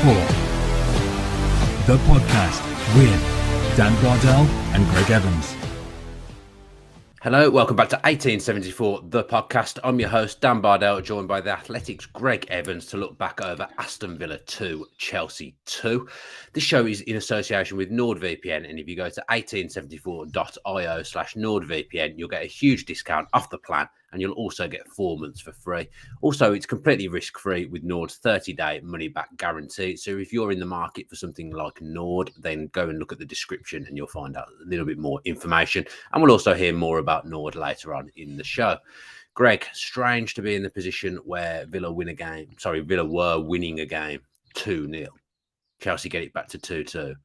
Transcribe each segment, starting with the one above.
the podcast with Dan Bardell and Gregg Evans. Hello, welcome back to 1874, the podcast. I'm your host, Dan Bardell, joined by the Athletic's Gregg Evans to look back over Aston Villa 2, Chelsea 2. This show is in association with NordVPN, and if you go to 1874.io/NordVPN, you'll get a huge discount off the plan, and you'll also get 4 months for free. Also, it's completely risk-free with Nord's 30-day money-back guarantee. So if you're in the market for something like Nord, then go and look at the description and you'll find out a little bit more information. And we'll also hear more about Nord later on in the show. Greg, strange to be in the position where Villa were winning a game 2-0. Chelsea get it back to 2-2.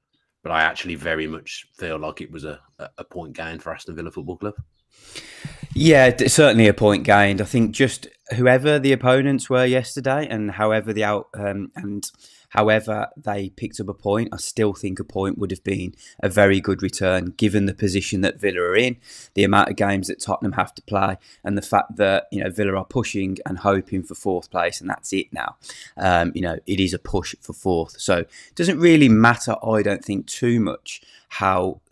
But I actually very much feel like it was a point gain for Aston Villa Football Club. Yeah, certainly a point gained. I think just whoever the opponents were yesterday, and however they picked up a point, I still think a point would have been a very good return, given the position that Villa are in, the amount of games that Tottenham have to play, and the fact that Villa are pushing and hoping for fourth place, and that's it now. It is a push for fourth, so it doesn't really matter, I don't think, too much how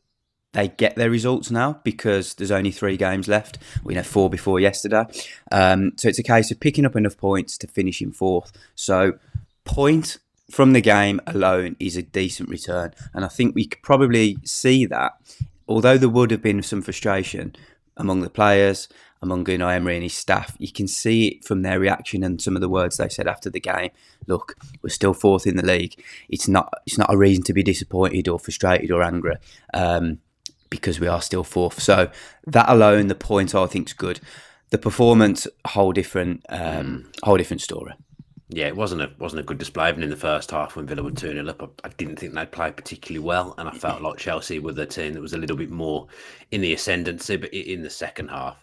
they get their results now, because there's only 3 games left. We had 4 before yesterday. So it's a case of picking up enough points to finish in fourth. So point from the game alone is a decent return. And I think we could probably see that, although there would have been some frustration among the players, among Emery and his staff, you can see it from their reaction and some of the words they said after the game. Look, we're still fourth in the league. It's not a reason to be disappointed or frustrated or angry. Because we are still fourth. So that alone, the point I think is good. The performance, whole different story. Yeah, it wasn't a good display even in the first half when Villa were 2-0 up. I didn't think they played particularly well, and I felt like Chelsea were the team that was a little bit more in the ascendancy. But in the second half,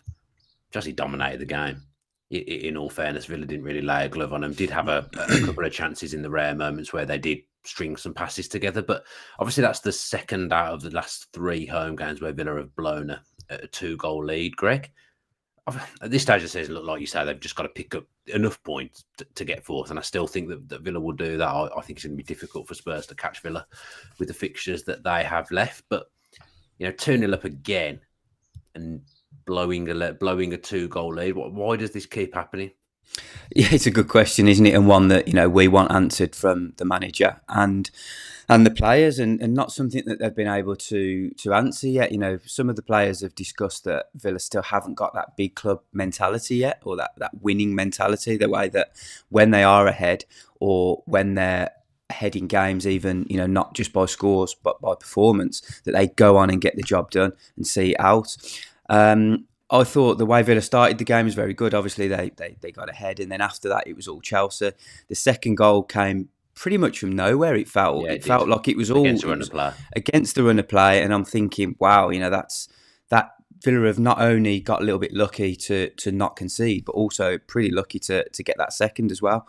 Chelsea dominated the game. In all fairness, Villa didn't really lay a glove on them. Did have a couple of chances in the rare moments where they did string some passes together, but obviously that's the second out of the last 3 home games where Villa have blown a 2-goal lead. Greg, at this stage of the season, look, like you say, they've just got to pick up enough points to get fourth, and I still think that Villa will do that. I think it's going to be difficult for Spurs to catch Villa with the fixtures that they have left, but 2-0 up again and blowing a 2-goal lead. Why does this keep happening? Yeah, it's a good question, isn't it? And one that we want answered from the manager and the players, and not something that they've been able to answer yet. Some of the players have discussed that Villa still haven't got that big club mentality yet, or that winning mentality, the way that when they are ahead or when they're ahead in games, even not just by scores but by performance, that they go on and get the job done and see it out. I thought the way Villa started the game was very good. Obviously, they got ahead, and then after that, it was all Chelsea. The second goal came pretty much from nowhere. It felt like it was all against the run of play, and I'm thinking, wow, that Villa have not only got a little bit lucky to not concede, but also pretty lucky to get that second as well.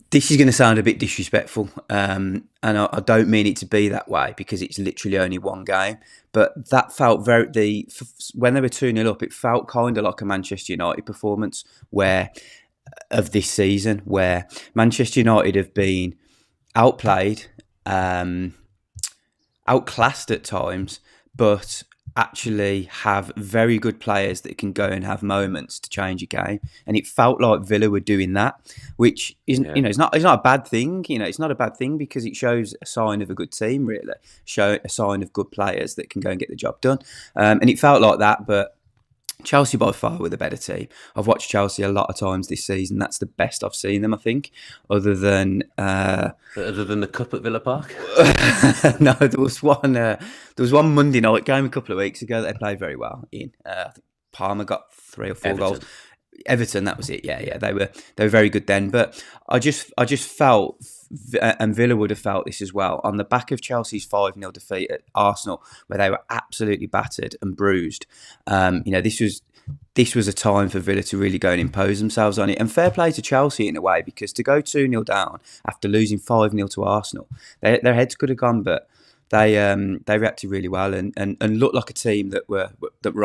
This is going to sound a bit disrespectful, and I don't mean it to be that way, because it's literally only 1 game. But that felt when they were 2-0 up, it felt kind of like a Manchester United performance of this season, where Manchester United have been outplayed, outclassed at times, but actually have very good players that can go and have moments to change a game, and it felt like Villa were doing that, which isn't it's not a bad thing. It's not a bad thing, because it shows a sign of a good team, really, show a sign of good players that can go and get the job done, and it felt like that. But Chelsea by far were the better team. I've watched Chelsea a lot of times this season. That's the best I've seen them, I think, other than the cup at Villa Park. No, there was one Monday night game a couple of weeks ago that they played very well in. I think Palmer got 3 or 4 goals. Everton, that was it. Yeah, they were very good then. But I just felt, and Villa would have felt this as well, on the back of Chelsea's 5-0 defeat at Arsenal, where they were absolutely battered and bruised. This was a time for Villa to really go and impose themselves on it. And fair play to Chelsea in a way, because to go 2-0 down after losing 5-0 to Arsenal, their heads could have gone, but They reacted really well and looked like a team that were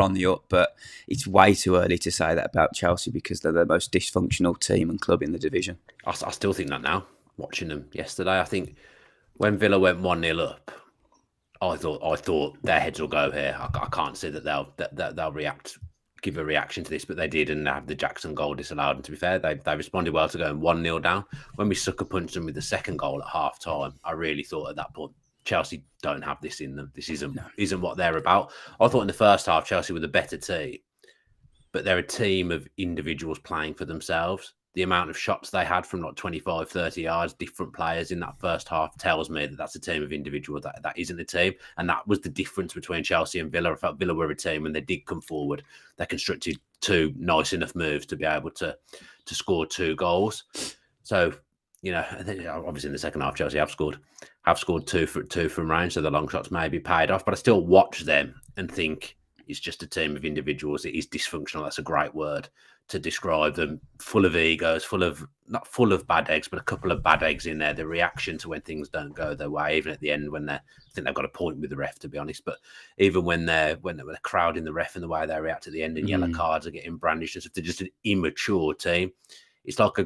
on the up. But it's way too early to say that about Chelsea because they're the most dysfunctional team and club in the division. I still think that now. Watching them yesterday, I think when Villa went 1-0 up, I thought their heads will go here. I can't see that they'll give a reaction to this, but they did, and have the Jackson goal disallowed. And to be fair, they responded well to going 1-0 down. When we sucker punched them with the second goal at half time, I really thought at that point Chelsea don't have this in them. This isn't what they're about. I thought in the first half Chelsea were the better team, but they're a team of individuals playing for themselves. The amount of shots they had from like 25, 30 yards, different players in that first half tells me that that's a team of individuals. That isn't a team. And that was the difference between Chelsea and Villa. I felt Villa were a team when they did come forward. They constructed two nice enough moves to be able to score 2 goals. So, obviously in the second half, Chelsea have scored two from range. So the long shots may be paid off. But I still watch them and think it's just a team of individuals. It is dysfunctional. That's a great word to describe them, full of egos, not full of bad eggs, but a couple of bad eggs in there. The reaction to when things don't go their way, even at the end when I think they've got a point with the ref, to be honest. But even when they're crowding the ref and the way they react at the end and yellow cards are getting brandished and stuff, they're just an immature team. It's like a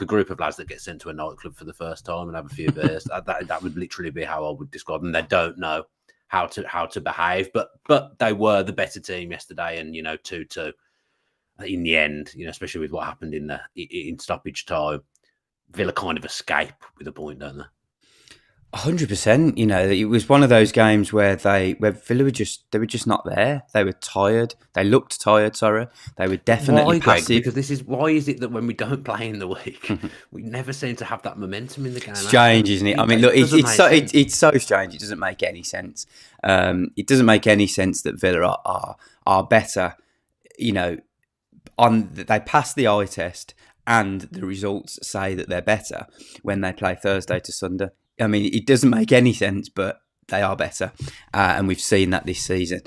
group of lads that get sent to a nightclub for the first time and have a few beers. that would literally be how I would describe them. They don't know how to behave, but they were the better team yesterday, and 2-2. In the end, especially with what happened in stoppage time, Villa kind of escape with a point, don't they? 100%. It was one of those games where Villa were just not there. They were tired. They looked tired. Sorry, they were definitely passive. Greg? Because why is it that when we don't play in the week, we never seem to have that momentum in the game? Strange, isn't it? I mean, look, it's so strange. It doesn't make any sense. It doesn't make any sense that Villa are better. They pass the eye test, and the results say that they're better when they play Thursday to Sunday. I mean, it doesn't make any sense, but they are better, and we've seen that this season.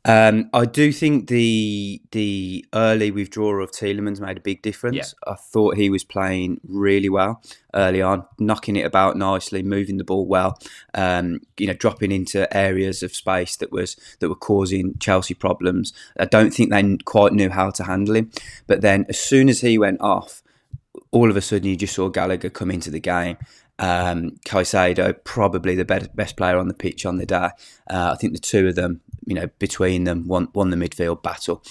I do think the early withdrawal of Tielemans made a big difference. Yeah. I thought he was playing really well early on, knocking it about nicely, moving the ball well, dropping into areas of space that were causing Chelsea problems. I don't think they quite knew how to handle him. But then as soon as he went off, all of a sudden you just saw Gallagher come into the game. Caicedo, probably the best player on the pitch on the day. I think the two of them, between them, won the midfield battle.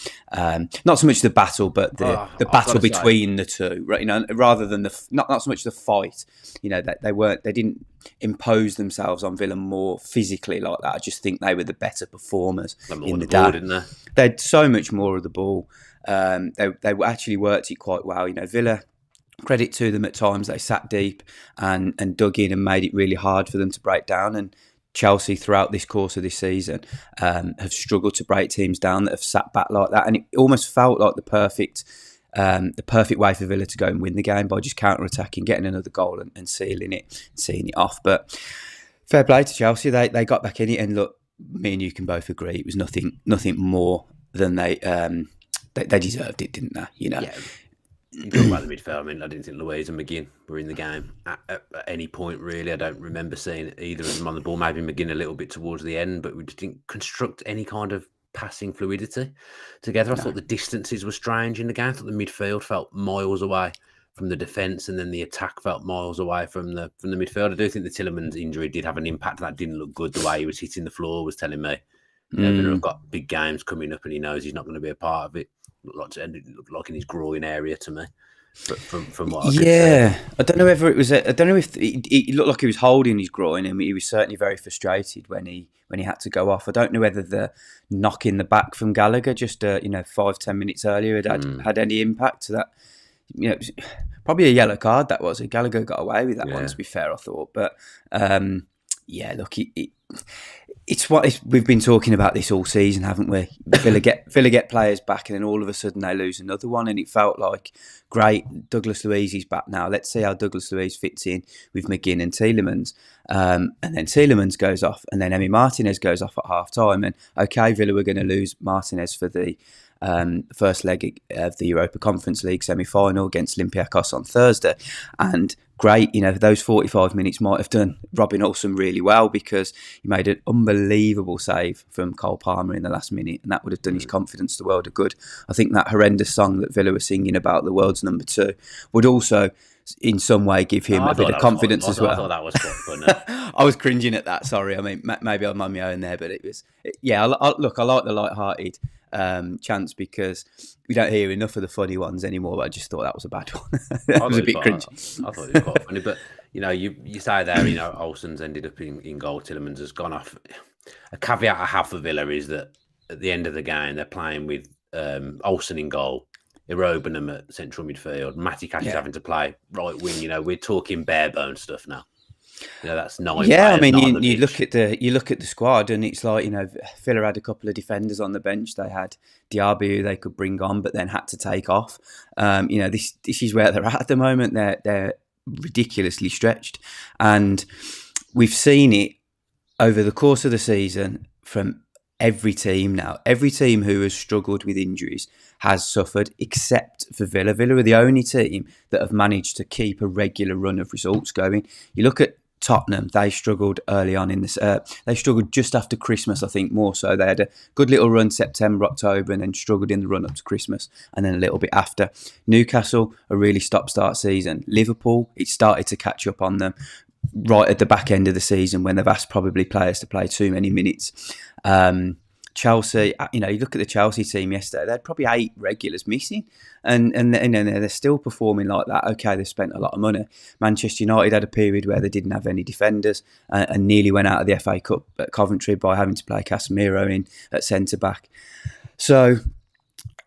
Not so much the battle, but the battle between the two. Right? Rather than not so much the fight. They didn't impose themselves on Villa more physically like that. I just think they were the better performers in the day. Didn't they? They had so much more of the ball. They actually worked it quite well. Villa, credit to them, at times they sat deep and dug in and made it really hard for them to break down. And Chelsea, throughout this course of this season, have struggled to break teams down that have sat back like that. And it almost felt like the perfect way for Villa to go and win the game by just counter-attacking, getting another goal and seeing it off. But fair play to Chelsea. They got back in it, and look, me and you can both agree it was nothing more than they deserved it, didn't they? Yeah. You talk about the midfield. I mean, I didn't think Louise and McGinn were in the game at any point, really. I don't remember seeing either of them on the ball. Maybe McGinn a little bit towards the end, but we just didn't construct any kind of passing fluidity together. I thought the distances were strange in the game. I thought the midfield felt miles away from the defence, and then the attack felt miles away from the midfield. I do think the Tielemans injury did have an impact. That didn't look good. The way he was hitting the floor was telling me they've got big games coming up, and he knows he's not going to be a part of it. Looked like in his groin area to me, but from what I could see. I don't know whether it was. I don't know if it looked like he was holding his groin. I mean, he was certainly very frustrated when he had to go off. I don't know whether the knock in the back from Gallagher just 5-10 minutes earlier had any impact to that. Probably a yellow card that was. Gallagher got away with that one, to be fair, I thought. But look, it's what we've been talking about this all season, haven't we? Villa get players back, and then all of a sudden they lose another one, and it felt like, great, Douglas Luiz is back now. Let's see how Douglas Luiz fits in with McGinn and Tielemans. And then Tielemans goes off, and then Emi Martinez goes off at half time. And okay, Villa were going to lose Martinez for the first leg of the Europa Conference League semi-final against Olympiacos on Thursday, and great. Those 45 minutes might have done Robin Olsen really well, because he made an unbelievable save from Cole Palmer in the last minute, and that would have done his confidence the world of good. I think that horrendous song that Villa were singing about the world's number 2 would also in some way give him a bit of confidence as well. I thought that was quite fun. I was cringing at that, sorry. I mean, maybe I'm on my own there, but it was... Yeah, I like the light-hearted chants, because we don't hear enough of the funny ones anymore, but I just thought that was a bad one. That was a bit cringy. I thought it was quite funny, but you say there, Olsen's ended up in goal, Tielemans has gone off. A caveat I have for Villa is that at the end of the game, they're playing with Olsen in goal, Irobanham at central midfield, Matty Cash is having to play right wing. We're talking bare bone stuff now. That's 9. Yeah, I mean, you look at the squad, and it's like, Villa had a couple of defenders on the bench. They had Diaby, who they could bring on, but then had to take off. This is where they're at the moment. They're ridiculously stretched, and we've seen it over the course of the season from every team now. Every team who has struggled with injuries has suffered, except for Villa. Villa are the only team that have managed to keep a regular run of results going. You look at Tottenham, they struggled early on in this. They struggled just after Christmas, I think, more so. They had a good little run September, October, and then struggled in the run up to Christmas, and then a little bit after. Newcastle, a really stop-start season. Liverpool, it started to catch up on them right at the back end of the season, when they've asked probably players to play too many minutes. Chelsea, you look at the Chelsea team yesterday, they had probably 8 regulars missing, and they're still performing like that. Okay, they've spent a lot of money. Manchester United had a period where they didn't have any defenders, and nearly went out of the FA Cup at Coventry by having to play Casemiro in at centre-back. So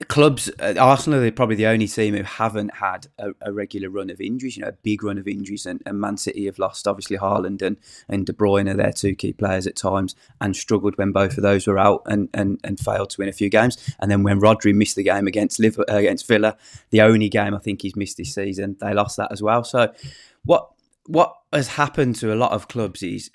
clubs, Arsenal are probably the only team who haven't had a regular run of injuries, a big run of injuries, and Man City have lost, obviously, Haaland and De Bruyne are their 2 key players at times, and struggled when both of those were out, and failed to win a few games. And then when Rodri missed the game against Villa, the only game I think he's missed this season, they lost that as well. So what has happened to a lot of clubs is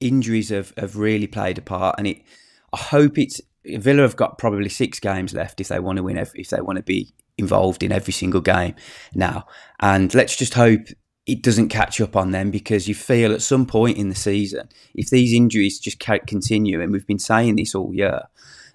injuries have really played a part, and I hope Villa have got probably 6 games left if they want to win, if they want to be involved in every single game now. And let's just hope it doesn't catch up on them, because you feel at some point in the season, if these injuries just continue, and we've been saying this all year,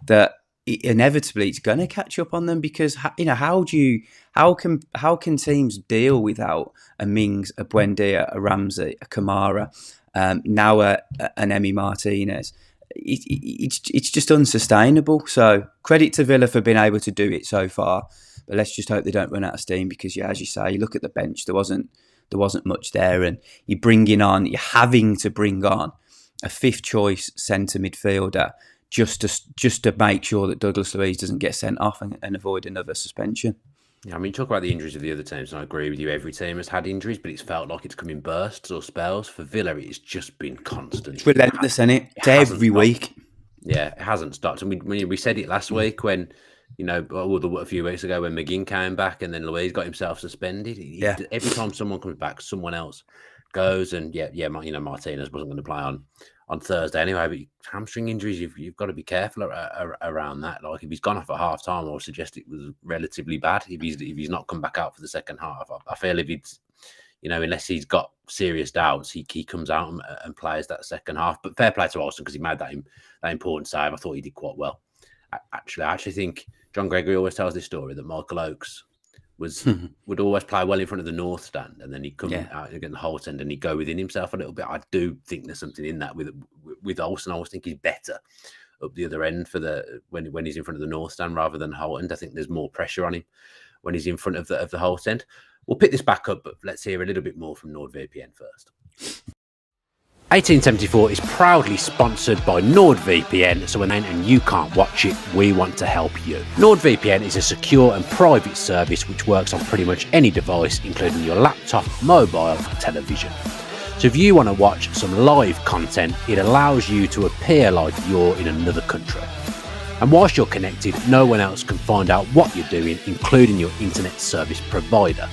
that inevitably it's going to catch up on them, because how can teams deal without a Mings, a Buendia, a Ramsey, a Kamara, now an Emi Martinez? It's just unsustainable. So credit to Villa for being able to do it so far, but let's just hope they don't run out of steam, because as you say, you look at the bench, there wasn't much there, and you're having to bring on a 5th choice centre midfielder just to make sure that Douglas Luiz doesn't get sent off and avoid another suspension. Yeah, I mean, talk about the injuries of the other teams, and I agree with you. Every team has had injuries, but it's felt like it's come in bursts or spells. For Villa, it's just been constant. It's relentless, isn't it? It's every week. Yeah, it hasn't stopped. And we said it last week when, a few weeks ago when McGinn came back, and then Luiz got himself suspended. Every time someone comes back, someone else goes. And Martinez wasn't going to play on Thursday anyway, but hamstring injuries, you've got to be careful around that. Like, if he's gone off at half time, I would suggest it was relatively bad. If he's not come back out for the second half, I feel if it's, unless he's got serious doubts, he comes out and plays that second half. But fair play to Olsen, because he made that important save. I thought he did quite well. I actually think John Gregory always tells this story that Michael Oakes would always play well in front of the north stand, and then he'd come out against the Holt end and he'd go within himself a little bit. I do think there's something in that with Olsen. I always think he's better up the other end for when he's in front of the north stand rather than Holt end. I think there's more pressure on him when he's in front of the Holt end. We'll pick this back up, but let's hear a little bit more from NordVPN first. 1874 is proudly sponsored by NordVPN, so when you can't watch it, we want to help you. NordVPN is a secure and private service which works on pretty much any device, including your laptop, mobile, and television. So if you want to watch some live content, it allows you to appear like you're in another country. And whilst you're connected, no one else can find out what you're doing, including your internet service provider.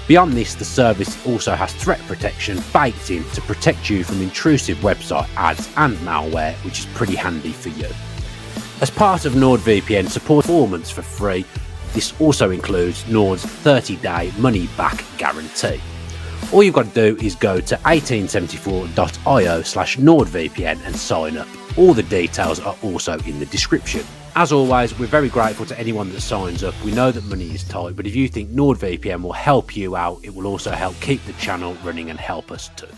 Beyond this, the service also has threat protection baked in to protect you from intrusive website ads and malware, which is pretty handy for you. As part of NordVPN support performance for free, this also includes Nord's 30-day money-back guarantee. All you've got to do is go to 1874.io/NordVPN and sign up. All the details are also in the description. As always, we're very grateful to anyone that signs up. We know that money is tight, but if you think NordVPN will help you out, it will also help keep the channel running and help us too.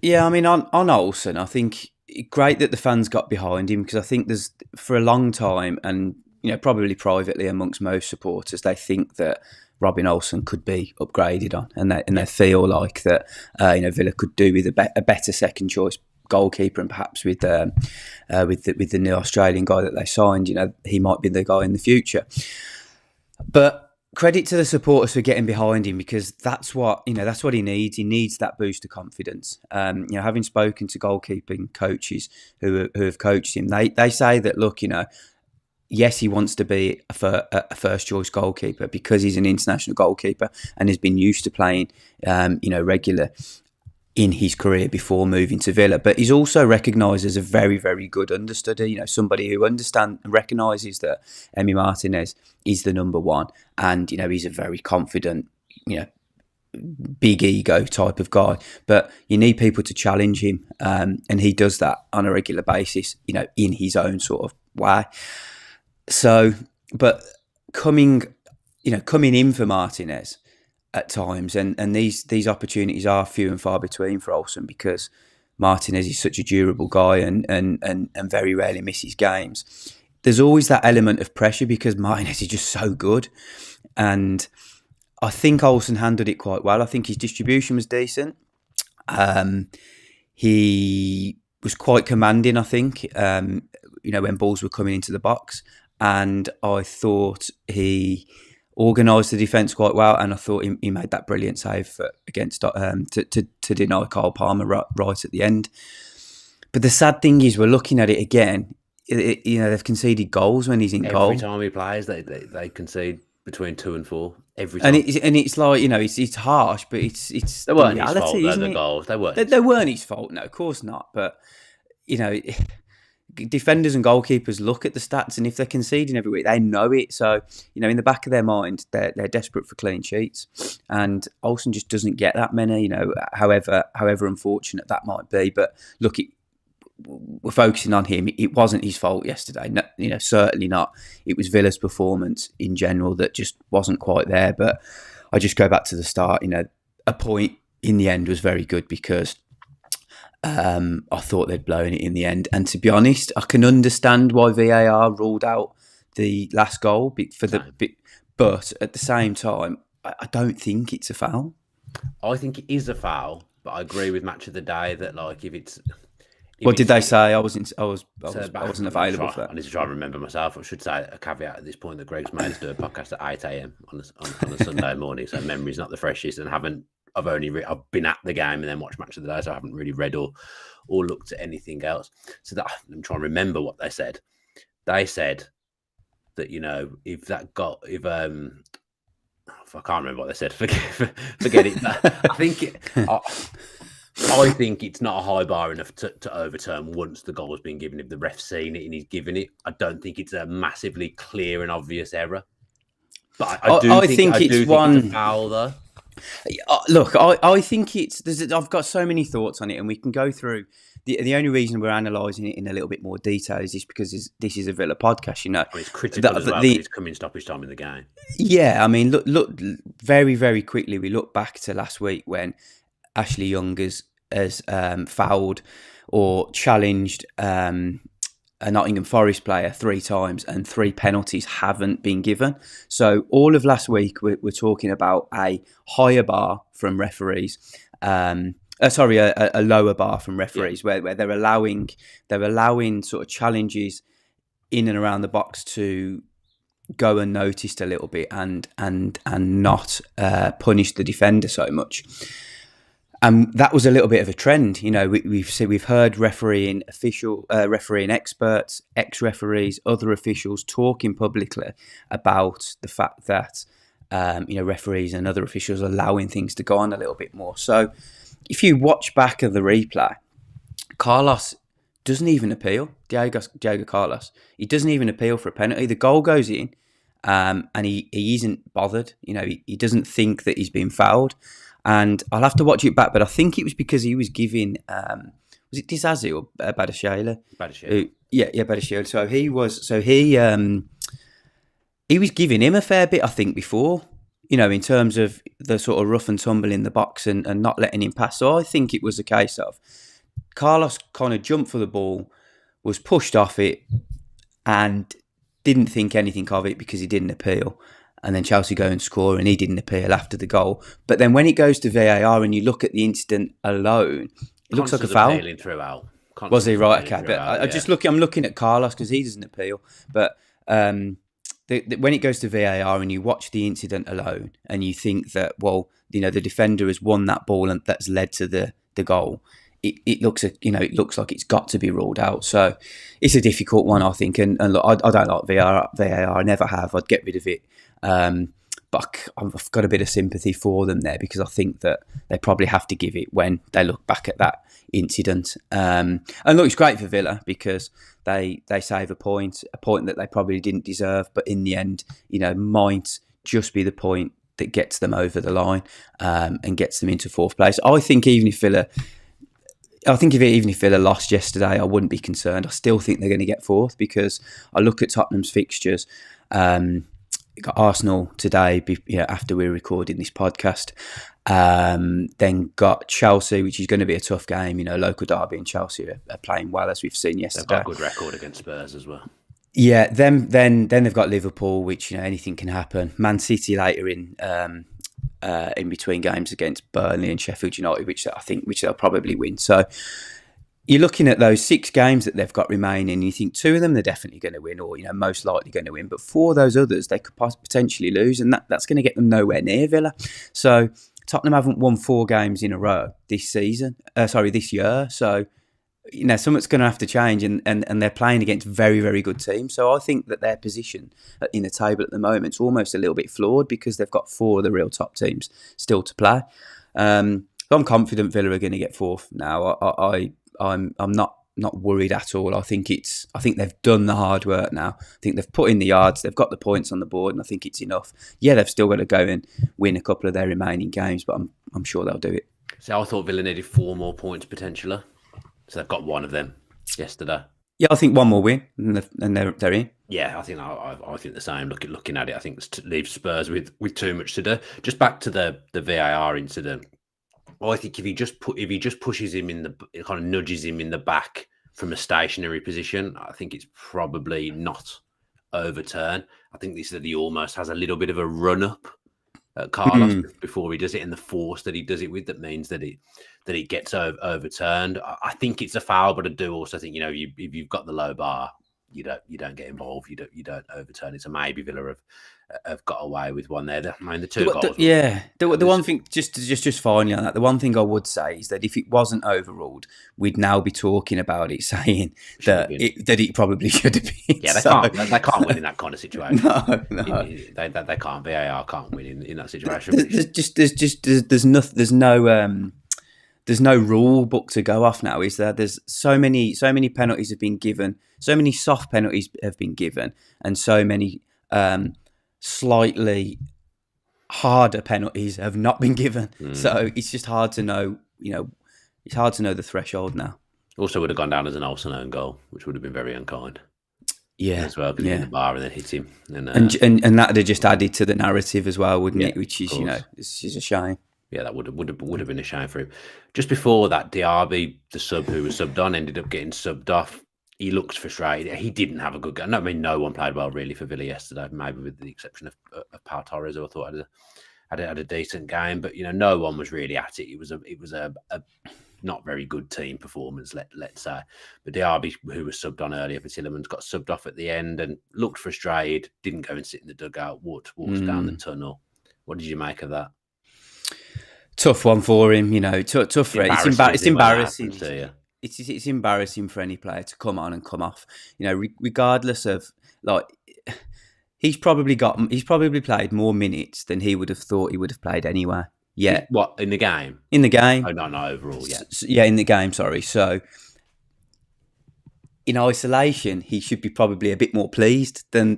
Yeah, I mean, on Olsen, I think great that the fans got behind him, because I think there's, for a long time, and probably privately amongst most supporters, they think that Robin Olsen could be upgraded on, and they feel like that Villa could do with a better second choice goalkeeper, and perhaps with the new Australian guy that they signed, he might be the guy in the future. But credit to the supporters for getting behind him, because that's what he needs. He needs that boost of confidence. Having spoken to goalkeeping coaches who have coached him, they say that, look, yes, he wants to be a first choice goalkeeper because he's an international goalkeeper and has been used to playing, regular in his career before moving to Villa. But he's also recognised as a very, very good understudy. Somebody who understands and recognises that Emi Martinez is the number one, and he's a very confident, big ego type of guy. But you need people to challenge him, and he does that on a regular basis, in his own sort of way. So, but coming in for Martinez at times, and these opportunities are few and far between for Olsen, because Martinez is such a durable guy and very rarely misses games. There's always that element of pressure because Martinez is just so good, and I think Olsen handled it quite well. I think his distribution was decent. He was quite commanding, I think, when balls were coming into the box. And I thought he organised the defence quite well, and I thought he made that brilliant save against to deny Kyle Palmer right at the end. But the sad thing is, we're looking at it again. They've conceded goals when he's in goal. Every time he plays, they concede between 2 and 4 every time. And it's like, it's harsh, but it's they weren't reality, his fault. isn't The it? goals they weren't his fault. No, of course not. But defenders and goalkeepers look at the stats, and if they're conceding every week, they know it. So, in the back of their mind, they're desperate for clean sheets, and Olsen just doesn't get that many. However unfortunate that might be. But look, we're focusing on him. It wasn't his fault yesterday. No, certainly not. It was Villa's performance in general that just wasn't quite there. But I just go back to the start. A point in the end was very good, because I thought they'd blown it in the end. And to be honest, I can understand why VAR ruled out the last goal but at the same time, I don't think it's a foul. I think it is a foul, but I agree with Match of the Day that, like, if it's... What did they say? I wasn't available for that. I need to try and remember myself. I should say a caveat at this point that Greg's made us do a podcast at 8 a.m. on a Sunday morning, so memory's not the freshest, and I've been at the game and then watched Match of the Day, so I haven't really read or looked at anything else. So that I'm trying to remember what they said. They said that I can't remember what they said. Forget it. I think it's not a high bar enough to overturn once the goal's been given. If the ref's seen it and he's given it, I don't think it's a massively clear and obvious error. But I think it's a foul, though. Look, I think I've got so many thoughts on it, and we can go through. The only reason we're analysing it in a little bit more detail is just because this is a Villa podcast, It's critical as well, but it's coming stoppage time in the game. Yeah, I mean, look, very, very quickly, we look back to last week when Ashley Young has fouled or challenged a Nottingham Forest player 3 times, and 3 penalties haven't been given. So all of last week, we're talking about a higher bar from referees. A lower bar from referees, where they're allowing sort of challenges in and around the box to go unnoticed a little bit and not punish the defender so much. That was a little bit of a trend. We've heard refereeing experts, ex-referees, other officials talking publicly about the fact that referees and other officials are allowing things to go on a little bit more. So if you watch back of the replay, Carlos doesn't even appeal. Diego Carlos, he doesn't even appeal for a penalty. The goal goes in, and he isn't bothered. He doesn't think that he's been fouled. and I'll have to watch it back. But I think it was because he was giving was it Dizazi or Badashayla? Badashayla. Yeah, Badashayla. He was giving him a fair bit, I think, before, in terms of the sort of rough and tumble in the box and not letting him pass. So I think it was a case of Carlos kind of jumped for the ball, was pushed off it, and didn't think anything of it because he didn't appeal. And then Chelsea go and score, and he didn't appeal after the goal. But then when it goes to VAR and you look at the incident alone, it looks like a foul. Throughout. Was he right? Okay, but I'm looking at Carlos because he doesn't appeal. But when it goes to VAR and you watch the incident alone, and you think that the defender has won that ball and that's led to the goal, it looks like it's got to be ruled out. So it's a difficult one, I think. And look, I don't like VAR. I never have. I'd get rid of it. But I've got a bit of sympathy for them there because I think that they probably have to give it when they look back at that incident. And look, it's great for Villa because they save a point that they probably didn't deserve, but in the end, might just be the point that gets them over the line and gets them into fourth place. I think even if Villa lost yesterday, I wouldn't be concerned. I still think they're going to get fourth because I look at Tottenham's fixtures. Got Arsenal today, after we're recording this podcast. Then got Chelsea, which is going to be a tough game. Local derby, and Chelsea are playing well, as we've seen yesterday. They've got a good record against Spurs as well. Yeah, then they've got Liverpool, which anything can happen. Man City later in between games against Burnley and Sheffield United, which they'll probably win. So you're looking at those 6 games that they've got remaining, and you think 2 of them they're definitely going to win, or most likely going to win. But 4 of those others they could potentially lose, and that's going to get them nowhere near Villa. So Tottenham haven't won 4 games in a row this year. So something's going to have to change, and they're playing against very, very good teams. So I think that their position in the table at the moment is almost a little bit flawed because they've got 4 of the real top teams still to play. I'm confident Villa are going to get fourth now. I'm not worried at all. I think they've done the hard work now. I think they've put in the yards. They've got the points on the board, and I think it's enough. Yeah, they've still got to go and win a couple of their remaining games, but I'm sure they'll do it. So I thought Villa needed 4 more points potentially. So they've got 1 of them yesterday. Yeah, I think 1 more win, and they're in. Yeah, I think the same. Looking at it, I think it leaves Spurs with too much to do. Just back to the VAR incident. Well, I think if he just pushes him kind of nudges him in the back from a stationary position, I think it's probably not overturned. I think this is that he almost has a little bit of a run up at Carlos before he does it, and the force that he does it with that means that it gets overturned. I think it's a foul, but I do also think if you've got the low bar, you don't get involved. You don't overturn it. So maybe Villa have got away with one there. The 2 goals. The one thing, just finally on that, the one thing I would say is that if it wasn't overruled, we'd now be talking about it, saying that it probably should have been. Yeah, they can't win in that kind of situation. No. They can't. VAR can't win in that situation. There's no rule book to go off now, is there? There's so many penalties have been given, so many soft penalties have been given, and so many slightly harder penalties have not been given. So it's just hard to know, it's hard to know the threshold now. Also would have gone down as an Olsen own goal, which would have been very unkind. Yeah, as well, because he hit the bar and then hit him, and that would have just added to the narrative as well, wouldn't it? Which is, this is a shame. Yeah, that would have been a shame for him. Just before that, Diaby, the sub who was subbed on, ended up getting subbed off. He looked frustrated. He didn't have a good game. No one played well really for Villa yesterday, maybe with the exception of Pau Torres, who I thought had a decent game. But no one was really at it. It was a not very good team performance, let's say. But Diaby, who was subbed on earlier for Tielemans, got subbed off at the end and looked frustrated. Didn't go and sit in the dugout. Walked down the tunnel. What did you make of that? Tough one for him, tough for him. It's embarrassing. It's embarrassing for any player to come on and come off. Regardless of he's probably played more minutes than he would have thought he would have played anyway. Yeah. What, in the game? In the game. Oh no, overall, yeah. Yeah, in the game. Sorry. So in isolation, he should be probably a bit more pleased than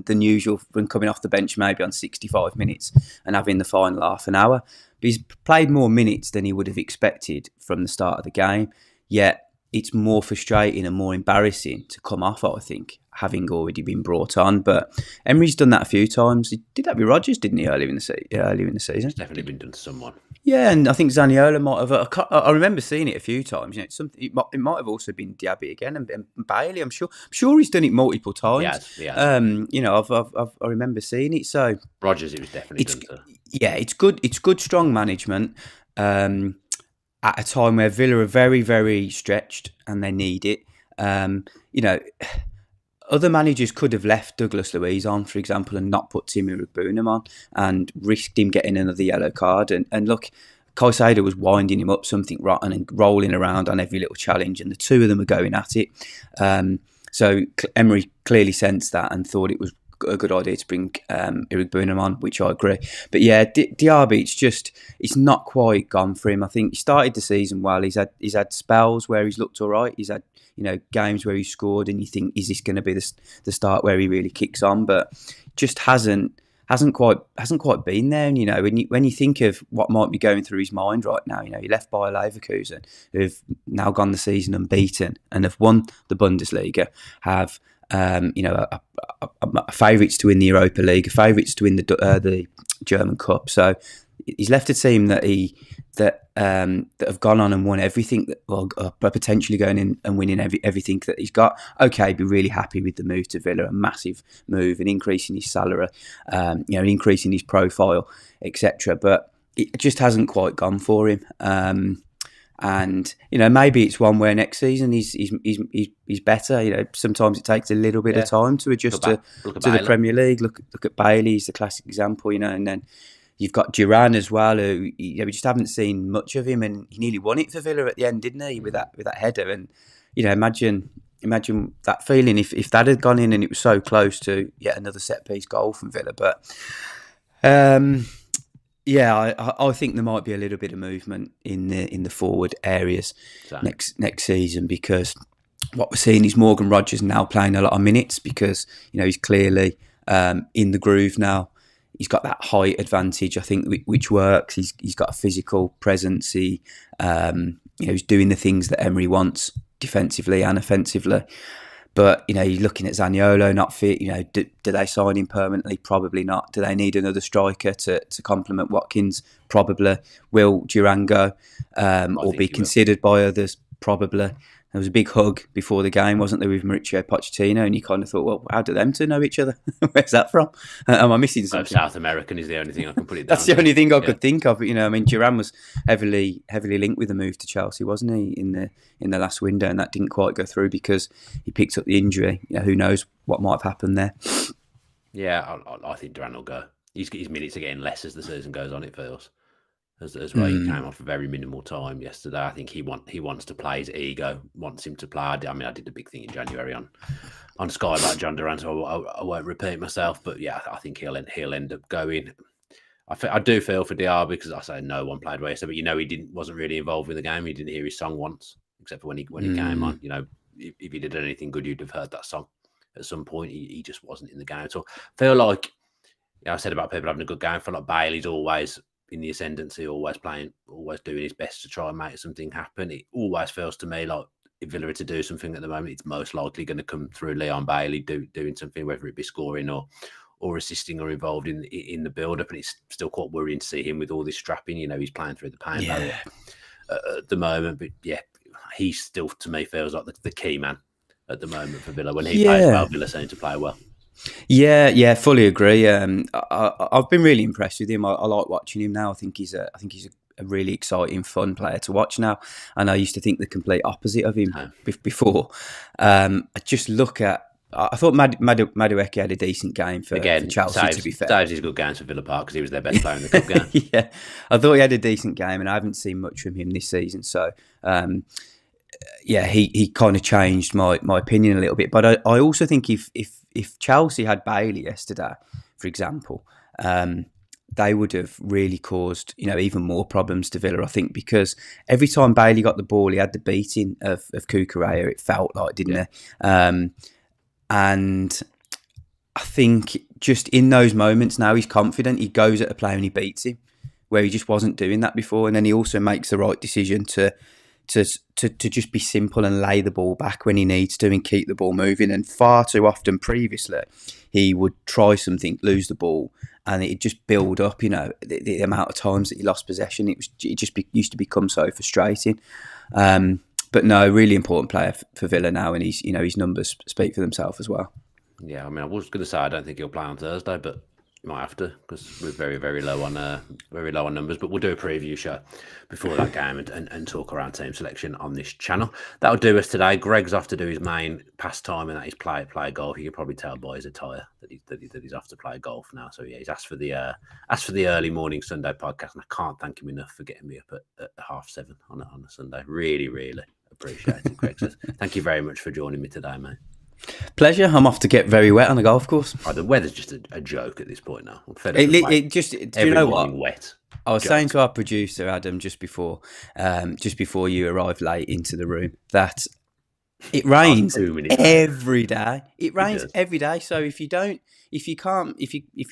usual when coming off the bench, maybe on 65 minutes and having the final half an hour. he's played more minutes than he would have expected from the start of the game. Yet it's more frustrating and more embarrassing to come off, I think, having already been brought on. But Emery's done that a few times. He did that with Rodgers, didn't he, earlier in the season? It's definitely been done to someone. Yeah, and I think Zaniolo might have. I remember seeing it a few times. It's something. It might have also been Diaby again and Bailey. I'm sure he's done it multiple times. Yeah. I remember seeing it. So Rodgers, it was definitely done to. Yeah, it's good. It's good, strong management. At a time where Villa are very, very stretched and they need it. Other managers could have left Douglas Luiz on, for example, and not put Timo Iroegbunam on and risked him getting another yellow card. And look, Caicedo was winding him up something rotten and rolling around on every little challenge, and the two of them are going at it. So Emery clearly sensed that and thought it was a good idea to bring Iroegbunam on, which I agree. But yeah, Diaby, it's not quite gone for him. I think he started the season well. He's had spells where he's looked all right. He's had games where he scored, and you think, is this going to be the start where he really kicks on? But just hasn't quite been there. And when you think of what might be going through his mind right now, he left Bayer Leverkusen, who've now gone the season unbeaten and have won the Bundesliga, have favourites to win the Europa League, favourites to win the German Cup. So he's left a team that have gone on and won everything, potentially going in and winning everything that he's got. Okay, be really happy with the move to Villa, a massive move, an increase in his salary, increase in his profile, etc. But it just hasn't quite gone for him. And maybe it's one where next season he's better. Sometimes it takes a little bit of time to adjust to the Premier League. Look at Bailey; he's the classic example. And then you've got Duran as well, who we just haven't seen much of him, and he nearly won it for Villa at the end, didn't he? With that header, and imagine that feeling if that had gone in and it was so close to yet another set piece goal from Villa, but. I think there might be a little bit of movement in the forward areas next season, because what we're seeing is Morgan Rodgers now playing a lot of minutes because he's clearly in the groove now. He's got that height advantage, I think, which works. He's got a physical presence. He's doing the things that Emery wants defensively and offensively. But, you're looking at Zaniolo not fit. Do they sign him permanently? Probably not. Do they need another striker to complement Watkins? Probably. Will Duran go or be considered by others? Probably. There was a big hug before the game, wasn't there, with Mauricio Pochettino? And you kind of thought, well, how do them two know each other? Where's that from? Am I missing something? South American is the only thing I can put it down. That's the only thing I could think of. But, Duran was heavily linked with the move to Chelsea, wasn't he, in the last window, and that didn't quite go through because he picked up the injury. Who knows what might have happened there? Yeah, I think Duran will go. His minutes are getting less as the season goes on, it feels. As well, he came off a very minimal time yesterday. I think he wants to play. His ego wants him to play. I did a big thing in January on Sky about John Duran, so I won't repeat myself. But yeah, I think he'll end up going. I do feel for Diaby because I say no one played well yesterday, but he wasn't really involved with the game. He didn't hear his song once, except for when he came on. If he did anything good, you'd have heard that song at some point. He just wasn't in the game at all. I feel like I said about people having a good game. I feel like Bailey's always in the ascendancy, always playing, always doing his best to try and make something happen. It always feels to me like if Villa are to do something at the moment, it's most likely going to come through Leon Bailey doing something, whether it be scoring or assisting or involved in the build-up. And it's still quite worrying to see him with all this strapping. He's playing through the pain barrier at the moment. But yeah, he still, to me, feels like the key man at the moment for Villa. When he plays well, Villa seem to play well. Yeah, fully agree. I've been really impressed with him. I like watching him now. I think he's a really exciting, fun player to watch now. And I used to think the complete opposite of him before. I just look at. I thought Madueke had a decent game for Chelsea. To be fair, saves his good games for Villa Park because he was their best player in the cup game. Yeah, I thought he had a decent game, and I haven't seen much from him this season. So. He kind of changed my opinion a little bit. But I also think if Chelsea had Bailey yesterday, for example, they would have really caused even more problems to Villa. I think because every time Bailey got the ball, he had the beating of Cucurella. It felt like, didn't it? And I think just in those moments now he's confident. He goes at a player and he beats him. where he just wasn't doing that before. And then he also makes the right decision to just be simple and lay the ball back when he needs to and keep the ball moving. And far too often previously, he would try something, lose the ball, and it'd just build up. The amount of times that he lost possession, used to become so frustrating. But no, really important player for Villa now, and his numbers speak for themselves as well. Yeah, I mean, I was going to say I don't think he'll play on Thursday, but you might have to because we're very, very low on numbers. But we'll do a preview show before that game and talk around team selection on this channel. That'll do us today. Greg's off to do his main pastime, and that is play golf. You can probably tell by his attire that he's off to play golf now. So yeah, he's asked for the early morning Sunday podcast, and I can't thank him enough for getting me up at 7:30 on a Sunday. Really, really appreciate it, Greg. So thank you very much for joining me today, mate. Pleasure. I'm off to get very wet on the golf course. Oh, the weather's just a joke at this point now. I'm fed up Do you know what? Wet. I was saying to our producer Adam just before you arrived late into the room that it rains every day. It rains every day. So if you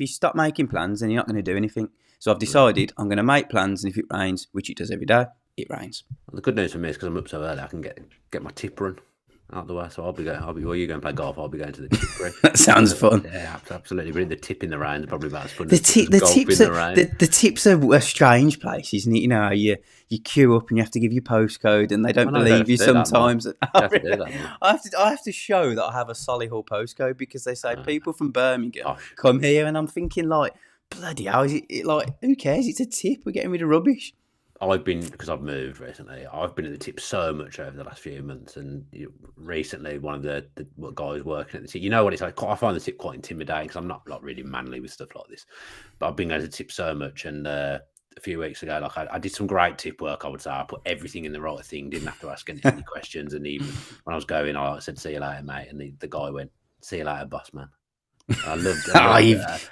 stop making plans, then you're not going to do anything. So I've decided I'm going to make plans, and if it rains, which it does every day, it rains. Well, the good news for me is because I'm up so early, I can get my tip run out the way. So I'll be well, you're going to play golf. I'll be going to the tip break. That sounds fun. Yeah, absolutely. But the tip in the rain is probably about as fun the as golf in the rain. The tips are a strange place, isn't it? You know, you queue up and you have to give your postcode, and they don't believe you sometimes. I have to show that I have a Solihull postcode because they say people from Birmingham come here, and I'm thinking like, bloody hell, is it like, who cares? It's a tip. We're getting rid of rubbish. Because I've moved recently, I've been at the tip so much over the last few months, and recently one of the guys working at the tip, you know what it's like, I find the tip quite intimidating because I'm not really manly with stuff like this, but I've been going to the tip so much, and a few weeks ago, like I did some great tip work. I would say I put everything in the right thing, didn't have to ask any questions, and even when I was going, I said, "See you later, mate," and the guy went, "See you later, boss man." I loved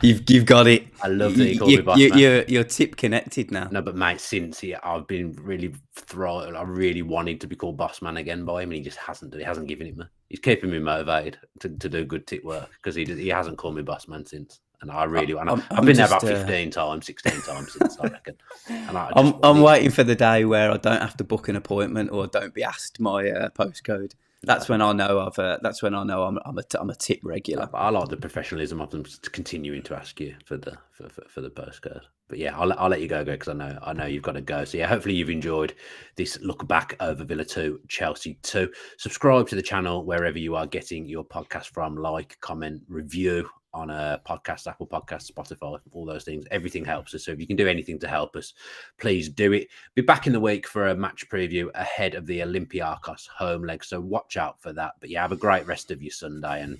it. You've got it. I love that he called me boss man. You're tip connected now. No, but mate, since I've been really thrilled. I really wanted to be called boss man again by him, and he just hasn't. He hasn't given it me. He's keeping me motivated to do good tip work because he hasn't called me boss man since. And I really want. I've been there about 15 times, 16 times since, I reckon. And I'm waiting for the day where I don't have to book an appointment or don't be asked my postcode. That's when I know I'm a tip regular. I like the professionalism of them continuing to ask you for the postcode. But yeah, I'll let you go, Greg, because I know you've got to go. So yeah, hopefully you've enjoyed this look back over Villa 2, Chelsea 2. Subscribe to the channel wherever you are getting your podcast from. Like, comment, review on a podcast, Apple Podcasts, Spotify, all those things. Everything helps us. So if you can do anything to help us, please do it. Be back in the week for a match preview ahead of the Olympiacos home leg. So watch out for that. But yeah, have a great rest of your Sunday, and